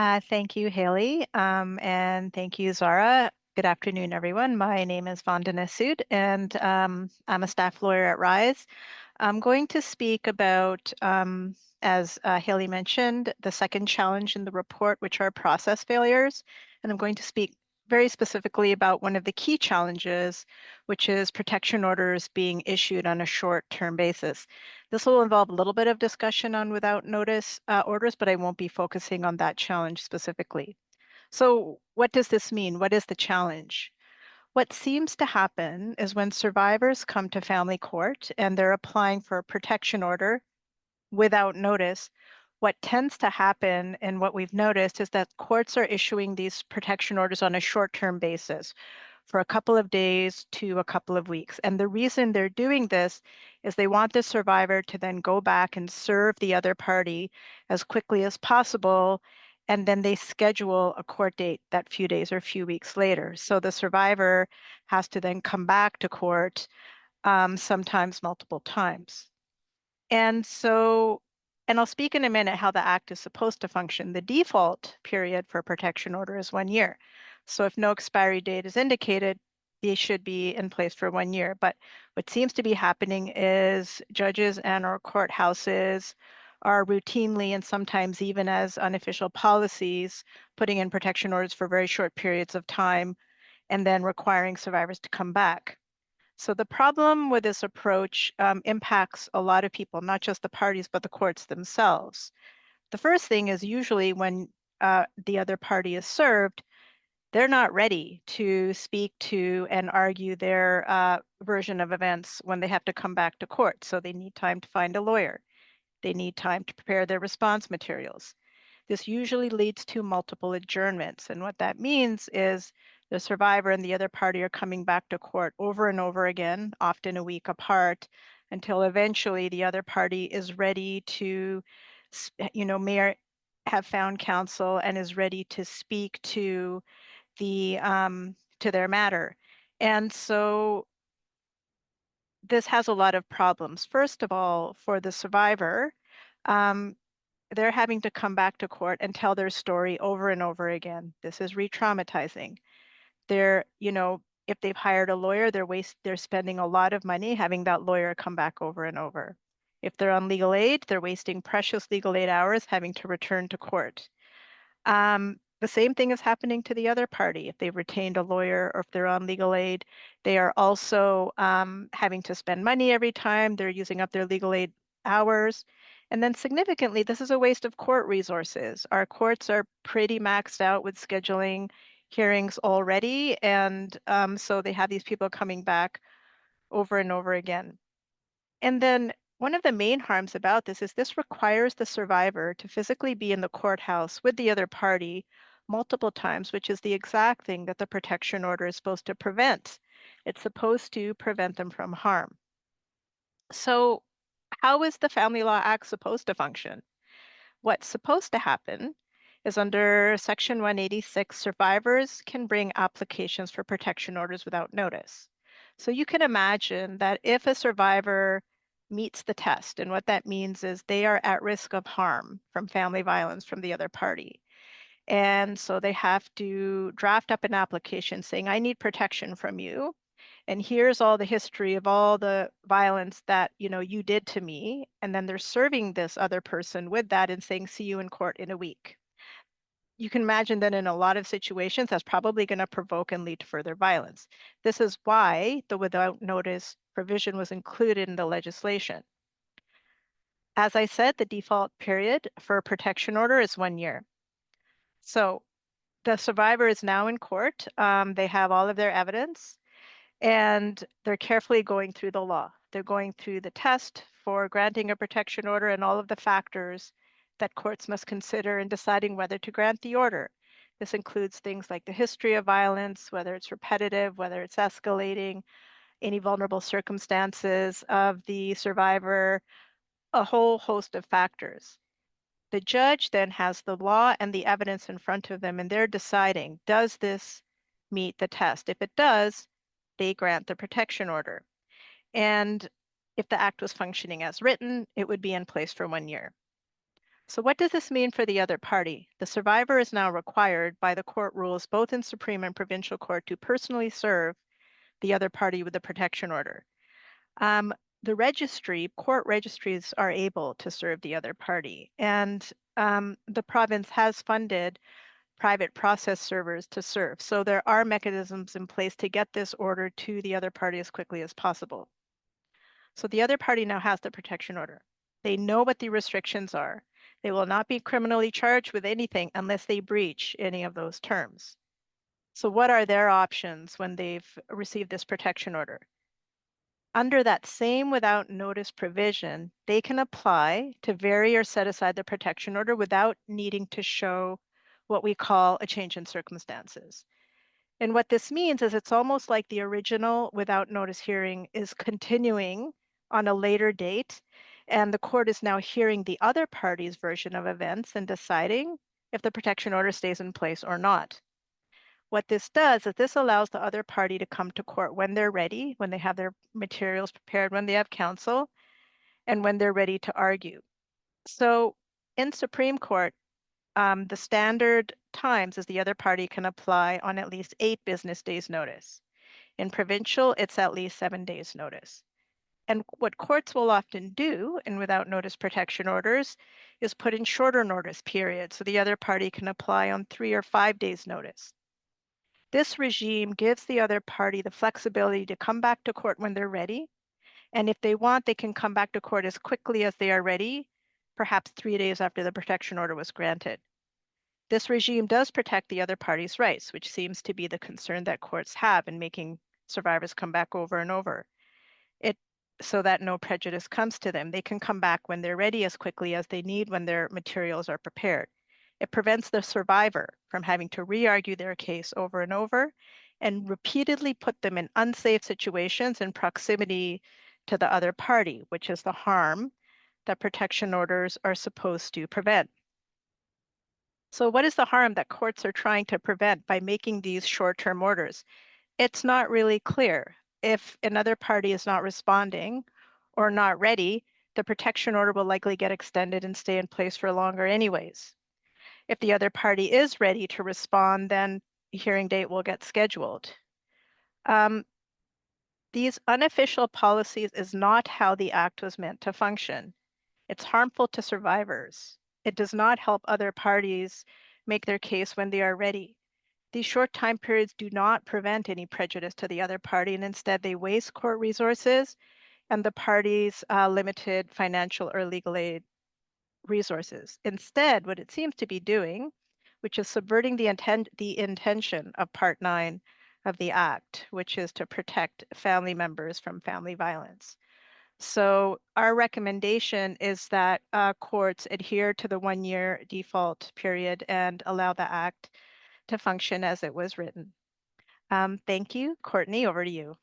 Thank you, Haley, and thank you, Zara. Good afternoon, everyone. My name is Vandana, and I'm a staff lawyer at Rise. I'm going to speak about, as Haley mentioned, the second challenge in the report, which are process failures. And I'm going to speak very specifically about one of the key challenges, which is protection orders being issued on a short-term basis. This will involve a little bit of discussion on without notice orders, but I won't be focusing on that challenge specifically. So what does this mean? What is the challenge? What seems to happen is when survivors come to family court and they're applying for a protection order without notice, what tends to happen and what we've noticed is that courts are issuing these protection orders on a short-term basis for a couple of days to a couple of weeks. And the reason they're doing this is they want the survivor to then go back and serve the other party as quickly as possible. And then they schedule a court date that few days or few weeks later. So the survivor has to then come back to court, sometimes multiple times. And so, and I'll speak in a minute how the act is supposed to function. The default period for a protection order is 1 year. So if no expiry date is indicated, they should be in place for 1 year. But what seems to be happening is judges and our courthouses are routinely and sometimes even as unofficial policies putting in protection orders for very short periods of time and then requiring survivors to come back. So the problem with this approach impacts a lot of people, not just the parties, but the courts themselves. The first thing is usually when the other party is served, they're not ready to speak to and argue their version of events when they have to come back to court. So they need time to find a lawyer. They need time to prepare their response materials. This usually leads to multiple adjournments. And what that means is the survivor and the other party are coming back to court over and over again, often a week apart, until eventually the other party is ready to, may have found counsel and is ready to speak to to their matter. And so this has a lot of problems. First of all, for the survivor, um, they're having to come back to court and tell their story over and over again. This is re-traumatizing. If they've hired a lawyer, they're spending a lot of money having that lawyer come back over and over. If they're on legal aid, they're wasting precious legal aid hours having to return to court. The same thing is happening to the other party. If they've retained a lawyer or if they're on legal aid, they are also having to spend money every time. They're using up their legal aid hours. And then significantly, this is a waste of court resources. Our courts are pretty maxed out with scheduling hearings already. And so they have these people coming back over and over again. And then one of the main harms about this requires the survivor to physically be in the courthouse with the other party multiple times, which is the exact thing that the protection order is supposed to prevent. It's supposed to prevent them from harm. So how is the Family Law Act supposed to function? What's supposed to happen is under Section 186, survivors can bring applications for protection orders without notice. So you can imagine that if a survivor meets the test, and what that means is they are at risk of harm from family violence from the other party. And so they have to draft up an application saying, I need protection from you. And here's all the history of all the violence that you did to me. And then they're serving this other person with that and saying, see you in court in a week. You can imagine that in a lot of situations, that's probably going to provoke and lead to further violence. This is why the without notice provision was included in the legislation. As I said, the default period for a protection order is 1 year. So the survivor is now in court. They have all of their evidence. And they're carefully going through the law. They're going through the test for granting a protection order and all of the factors that courts must consider in deciding whether to grant the order. This includes things like the history of violence, whether it's repetitive, whether it's escalating, any vulnerable circumstances of the survivor, a whole host of factors. The judge then has the law and the evidence in front of them, and they're deciding, does this meet the test? If it does, they grant the protection order. And if the act was functioning as written, it would be in place for 1 year. So what does this mean for the other party? The survivor is now required by the court rules, both in Supreme and provincial court, to personally serve the other party with a protection order. Um, the court registries are able to serve the other party, and the province has funded private process servers to serve. So there are mechanisms in place to get this order to the other party as quickly as possible. So the other party now has the protection order. They know what the restrictions are. They will not be criminally charged with anything unless they breach any of those terms. So what are their options when they've received this protection order? Under that same without notice provision, they can apply to vary or set aside the protection order without needing to show what we call a change in circumstances. And what this means is it's almost like the original without notice hearing is continuing on a later date, and the court is now hearing the other party's version of events and deciding if the protection order stays in place or not. What this does is this allows the other party to come to court when they're ready, when they have their materials prepared, when they have counsel, and when they're ready to argue. So in Supreme Court, the standard times is the other party can apply on at least 8 business days notice. In provincial, it's at least 7 days notice. And what courts will often do in without notice protection orders is put in shorter notice periods so the other party can apply on 3 or 5 days notice. This regime gives the other party the flexibility to come back to court when they're ready. And if they want, they can come back to court as quickly as they are ready, perhaps 3 days after the protection order was granted. This regime does protect the other party's rights, which seems to be the concern that courts have in making survivors come back over and over. It so that no prejudice comes to them. They can come back when they're ready as quickly as they need when their materials are prepared. It prevents the survivor from having to re-argue their case over and over and repeatedly put them in unsafe situations in proximity to the other party, which is the harm that protection orders are supposed to prevent. So what is the harm that courts are trying to prevent by making these short-term orders? It's not really clear. If another party is not responding or not ready, the protection order will likely get extended and stay in place for longer anyways. If the other party is ready to respond, then the hearing date will get scheduled. These unofficial policies is not how the act was meant to function. It's harmful to survivors. It does not help other parties make their case when they are ready. These short time periods do not prevent any prejudice to the other party, and instead they waste court resources and the party's limited financial or legal aid resources. Instead, what it seems to be doing, which is subverting the intention of Part 9 of the Act, which is to protect family members from family violence. So our recommendation is that courts adhere to the 1-year default period and allow the Act to function as it was written. Thank you. Courtney, over to you.